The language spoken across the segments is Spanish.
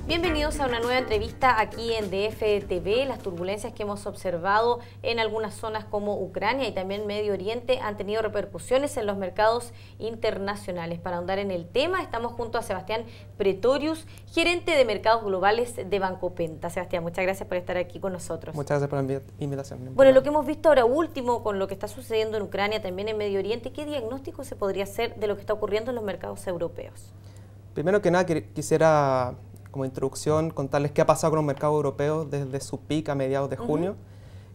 Bienvenidos a una nueva entrevista aquí en DF TV. Las turbulencias que hemos observado en algunas zonas como Ucrania y también Medio Oriente han tenido repercusiones en los mercados internacionales. Para ahondar en el tema, estamos junto a Sebastián Pretorius, gerente de mercados globales de Banco Penta. Sebastián, muchas gracias por estar aquí con nosotros. Muchas gracias por la invitación. Bueno, lo que hemos visto ahora último con lo que está sucediendo en Ucrania, también en Medio Oriente, ¿qué diagnóstico se podría hacer de lo que está ocurriendo en los mercados europeos? Primero que nada, quisiera como introducción contarles qué ha pasado con los mercados europeos desde su pico a mediados de junio.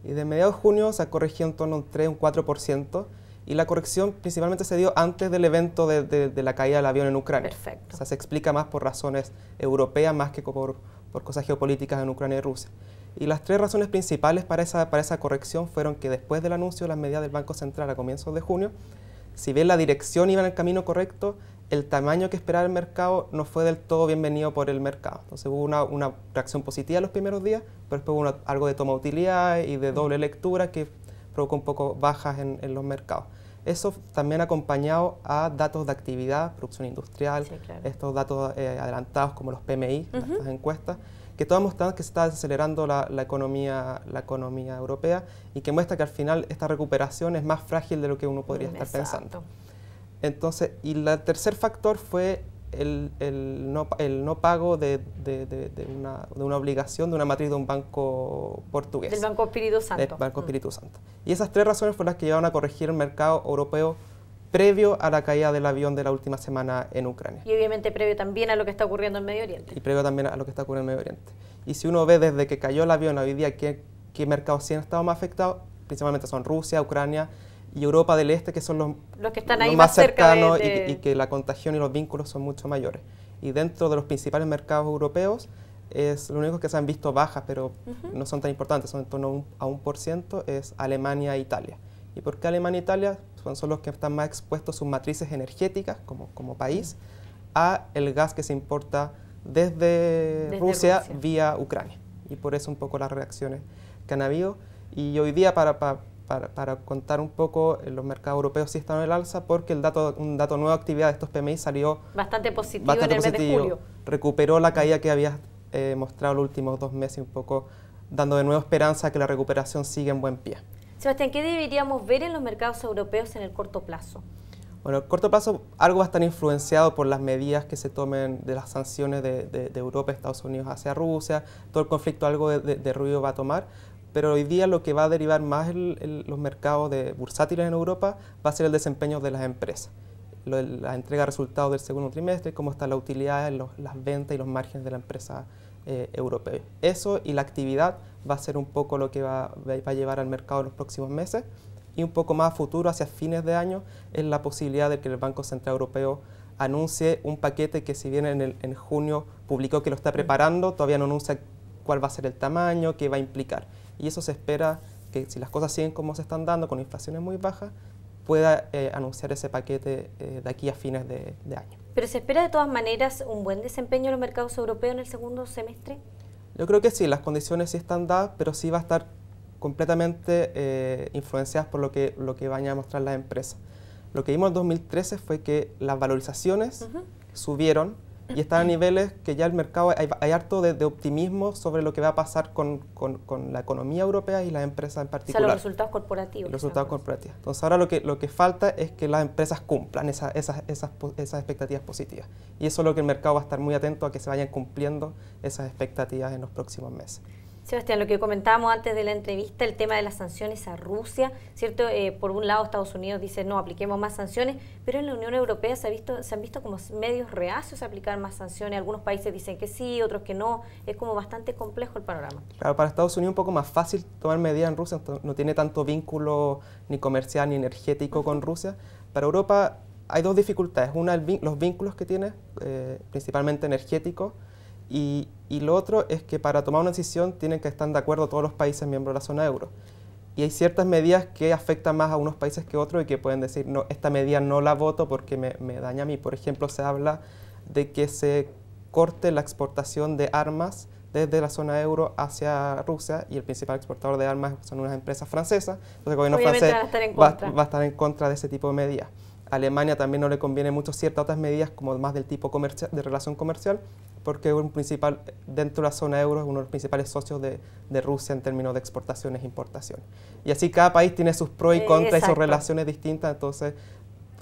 Y de mediados de junio se ha corregido en torno a un 3, un 4%, y la corrección principalmente se dio antes del evento de la caída del avión en Ucrania. Perfecto. O sea, se explica más por razones europeas más que por cosas geopolíticas en Ucrania y Rusia. Y las tres razones principales para esa corrección fueron que después del anuncio de las medidas del Banco Central a comienzos de junio, si bien la dirección iba en el camino correcto, el tamaño que esperaba el mercado no fue del todo bienvenido por el mercado. Entonces hubo una reacción positiva los primeros días, pero después hubo algo de toma de utilidad y de doble lectura que provocó un poco bajas en los mercados. Eso también acompañado a datos de actividad, producción industrial, sí, claro, estos datos adelantados como los PMI, estas encuestas, que todos muestran que se está desacelerando la economía europea y que muestra que al final esta recuperación es más frágil de lo que uno podría estar pensando. Entonces, y el tercer factor fue el no pago de una obligación de una matriz de un banco portugués. Del Banco Espíritu Santo. Del Banco Espíritu Santo. Y esas tres razones fueron las que llevaron a corregir el mercado europeo previo a la caída del avión de la última semana en Ucrania. Y obviamente previo también a lo que está ocurriendo en Medio Oriente. Y previo también a lo que está ocurriendo en Medio Oriente. Y si uno ve desde que cayó el avión a hoy día qué mercados sí han estado más afectados, principalmente son Rusia, Ucrania y Europa del Este, que son los que están ahí más cercanos y que la contagión y los vínculos son mucho mayores. Y dentro de los principales mercados europeos, lo único que se han visto bajas, pero no son tan importantes, son en torno a 1%, es Alemania e Italia. ¿Y por qué Alemania e Italia? Son los que están más expuestos sus matrices energéticas como país a el gas que se importa desde Rusia vía Ucrania. Y por eso un poco las reacciones que han habido. Y hoy día para contar un poco, los mercados europeos sí están en el alza porque un dato nuevo de actividad de estos PMI salió bastante positivo en el mes de julio. Recuperó la caída que había mostrado los últimos 2 meses, un poco dando de nuevo esperanza que la recuperación sigue en buen pie. Sebastián, ¿qué deberíamos ver en los mercados europeos en el corto plazo? Bueno, el corto plazo algo va a estar influenciado por las medidas que se tomen de las sanciones de Europa, Estados Unidos hacia Rusia, todo el conflicto algo de ruido va a tomar, pero hoy día lo que va a derivar más los mercados bursátiles en Europa va a ser el desempeño de las empresas. La entrega de resultados del segundo trimestre, cómo está la utilidad, las ventas y los márgenes de la empresa europea. Eso y la actividad va a ser un poco lo que va a llevar al mercado en los próximos meses. Y un poco más a futuro, hacia fines de año, es la posibilidad de que el Banco Central Europeo anuncie un paquete que, si bien en junio publicó que lo está preparando, todavía no anuncia cuál va a ser el tamaño, qué va a implicar. Y eso se espera que, si las cosas siguen como se están dando, con inflaciones muy bajas, pueda anunciar ese paquete de aquí a fines de año. ¿Pero se espera de todas maneras un buen desempeño en los mercados europeos en el segundo semestre? Yo creo que sí, las condiciones sí están dadas, pero sí va a estar completamente influenciadas por lo que vayan a mostrar las empresas. Lo que vimos en 2013 fue que las valorizaciones subieron y están a niveles que ya el mercado, hay harto de optimismo sobre lo que va a pasar con la economía europea y las empresas en particular. O sea, los resultados corporativos. Los resultados corporativos. Entonces ahora lo que falta es que las empresas cumplan esas expectativas positivas. Y eso es lo que el mercado va a estar muy atento a, que se vayan cumpliendo esas expectativas en los próximos meses. Sebastián, lo que comentábamos antes de la entrevista, el tema de las sanciones a Rusia, ¿cierto? Por un lado, Estados Unidos dice, no, apliquemos más sanciones, pero en la Unión Europea se han visto como medios reacios a aplicar más sanciones. Algunos países dicen que sí, otros que no. Es como bastante complejo el panorama. Claro, para Estados Unidos es un poco más fácil tomar medidas en Rusia, no tiene tanto vínculo ni comercial ni energético con Rusia. Para Europa hay dos dificultades. Una, los vínculos que tiene, principalmente energéticos, y lo otro es que para tomar una decisión tienen que estar de acuerdo todos los países miembros de la zona euro. Y hay ciertas medidas que afectan más a unos países que otros y que pueden decir, no, esta medida no la voto porque me daña a mí. Por ejemplo, se habla de que se corte la exportación de armas desde la zona euro hacia Rusia, y el principal exportador de armas son unas empresas francesas. Entonces el gobierno francés va a estar en contra de ese tipo de medidas. A Alemania también no le conviene mucho ciertas otras medidas como más del tipo comercial, de relación comercial, porque es dentro de la zona euro es uno de los principales socios de Rusia en términos de exportaciones e importaciones. Y así cada país tiene sus pros y contras y sus relaciones distintas, entonces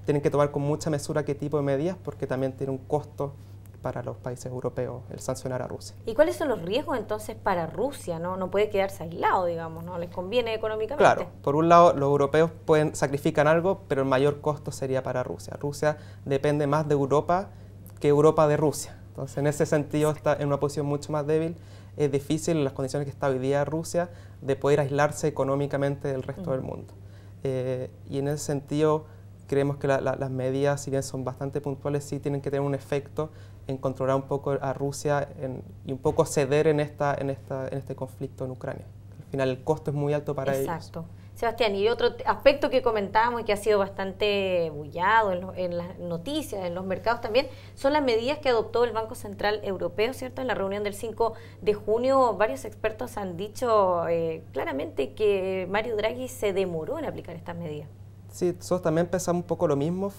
tienen que tomar con mucha mesura qué tipo de medidas, porque también tiene un costo para los países europeos el sancionar a Rusia. ¿Y cuáles son los riesgos entonces para Rusia? No puede quedarse aislado, digamos, ¿no? ¿Les conviene económicamente? Claro, por un lado los europeos sacrifican algo, pero el mayor costo sería para Rusia. Rusia depende más de Europa que Europa de Rusia. Entonces, en ese sentido está en una posición mucho más débil. Es difícil, en las condiciones que está hoy día Rusia, de poder aislarse económicamente del resto del mundo. Y en ese sentido, creemos que las medidas, si bien son bastante puntuales, sí tienen que tener un efecto en controlar un poco a Rusia y un poco ceder en este conflicto en Ucrania. Al final, el costo es muy alto para ellos. Exacto. Sebastián, y otro aspecto que comentábamos y que ha sido bastante bullado en las noticias, en los mercados también, son las medidas que adoptó el Banco Central Europeo, ¿cierto? En la reunión del 5 de junio, varios expertos han dicho claramente que Mario Draghi se demoró en aplicar estas medidas. Sí, nosotros también pensamos un poco lo mismo.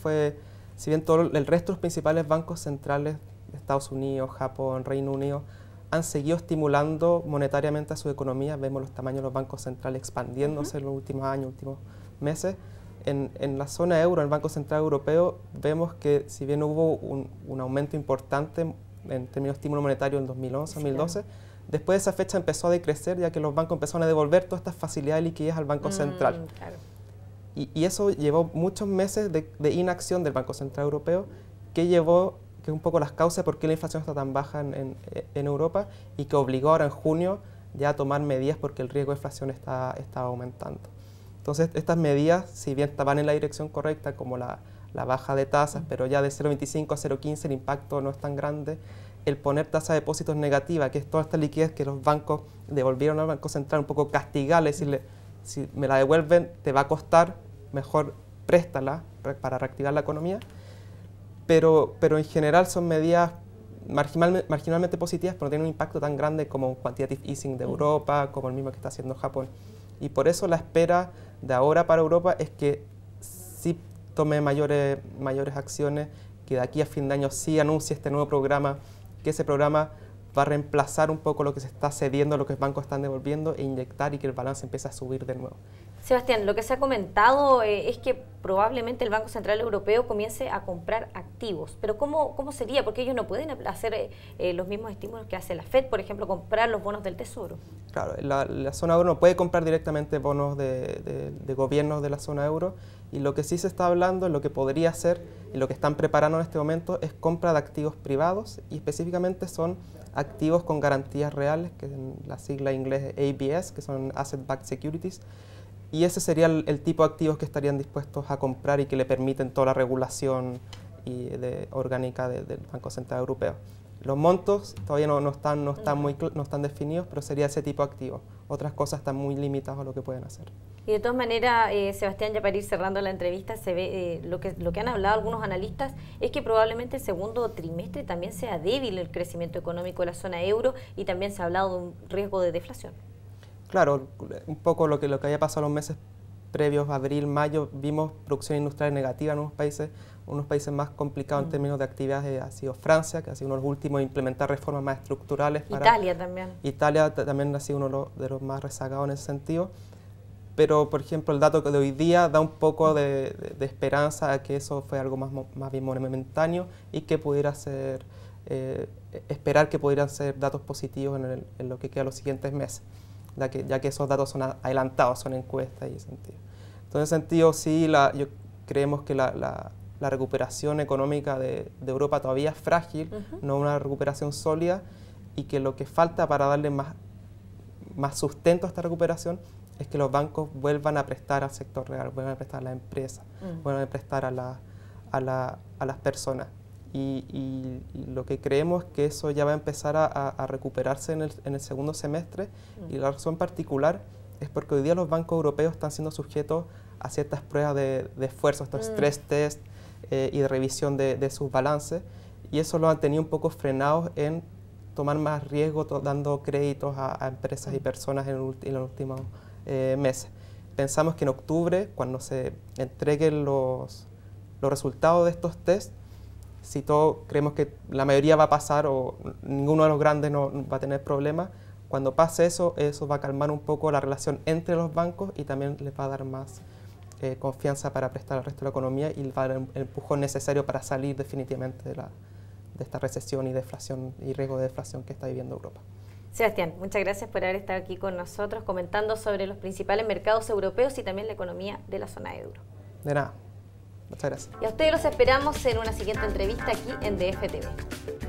Si bien todo el resto de los principales bancos centrales, Estados Unidos, Japón, Reino Unido, han seguido estimulando monetariamente a su economía. Vemos los tamaños de los bancos centrales expandiéndose en los últimos años, últimos meses. En la zona euro, en el Banco Central Europeo, vemos que si bien hubo un aumento importante en términos de estímulo monetario en 2011, 2012, claro, después de esa fecha empezó a decrecer, ya que los bancos empezaron a devolver todas estas facilidades de liquidez al Banco Central. Claro. Y eso llevó muchos meses de inacción del Banco Central Europeo, que es un poco las causas de por qué la inflación está tan baja en Europa, y que obligó ahora en junio ya a tomar medidas porque el riesgo de inflación está aumentando. Entonces, estas medidas, si bien van en la dirección correcta, como la baja de tasas, pero ya de 0,25 a 0,15 el impacto no es tan grande. El poner tasa de depósitos negativa, que es toda esta liquidez que los bancos devolvieron al Banco Central, un poco castigarle, decirle, si me la devuelven te va a costar, mejor préstala para reactivar la economía. Pero en general son medidas marginalmente positivas, pero no tienen un impacto tan grande como un quantitative easing de Europa, como el mismo que está haciendo Japón. Y por eso la espera de ahora para Europa es que sí tome mayores acciones, que de aquí a fin de año sí anuncie este nuevo programa, que ese programa va a reemplazar un poco lo que se está cediendo, lo que los bancos están devolviendo, e inyectar y que el balance empiece a subir de nuevo. Sebastián, lo que se ha comentado es que probablemente el Banco Central Europeo comience a comprar activos, pero ¿cómo sería? Porque ellos no pueden hacer los mismos estímulos que hace la FED, por ejemplo, comprar los bonos del Tesoro. Claro, la zona euro no puede comprar directamente bonos de gobiernos de la zona euro, y lo que sí se está hablando, lo que podría hacer y lo que están preparando en este momento es compra de activos privados, y específicamente son activos con garantías reales, que es la sigla inglés ABS, que son Asset Backed Securities. Y ese sería el tipo de activos que estarían dispuestos a comprar y que le permiten toda la regulación orgánica del Banco Central Europeo. Los montos todavía no están definidos, pero sería ese tipo de activos. Otras cosas están muy limitadas a lo que pueden hacer. Y de todas maneras, Sebastián, ya para ir cerrando la entrevista, se ve lo que han hablado algunos analistas es que probablemente el segundo trimestre también sea débil el crecimiento económico de la zona euro, y también se ha hablado de un riesgo de deflación. Claro, un poco lo que había pasado los meses previos, abril, mayo, vimos producción industrial negativa en unos países más complicados en términos de actividades ha sido Francia, que ha sido uno de los últimos en implementar reformas más estructurales. Italia también. Italia también ha sido uno de los más rezagados en ese sentido. Pero, por ejemplo, el dato de hoy día da un poco de esperanza a que eso fue algo más bien momentáneo, y que pudiera ser, esperar que pudieran ser datos positivos en lo que queda los siguientes meses, ya que esos datos son adelantados, son encuestas y ese sentido. Entonces, en ese sentido, sí, creemos que la recuperación económica de Europa todavía es frágil, no una recuperación sólida, y que lo que falta para darle más sustento a esta recuperación es que los bancos vuelvan a prestar al sector real, vuelvan a prestar a las empresas, vuelvan a prestar a las personas. Y lo que creemos es que eso ya va a empezar a recuperarse en el segundo semestre, y la razón particular es porque hoy día los bancos europeos están siendo sujetos a ciertas pruebas de esfuerzo, estos stress test y de revisión de sus balances, y eso lo han tenido un poco frenados en tomar más riesgo dando créditos a empresas y personas en los últimos meses. Pensamos que en octubre, cuando se entreguen los resultados de estos tests, si todo creemos que la mayoría va a pasar o ninguno de los grandes no va a tener problemas, cuando pase eso, eso va a calmar un poco la relación entre los bancos y también les va a dar más confianza para prestar al resto de la economía y les va a dar el empujón necesario para salir definitivamente de esta recesión y deflación y riesgo de deflación que está viviendo Europa. Sebastián, muchas gracias por haber estado aquí con nosotros comentando sobre los principales mercados europeos y también la economía de la zona euro. De nada, muchas gracias. Y a ustedes los esperamos en una siguiente entrevista aquí en DF TV.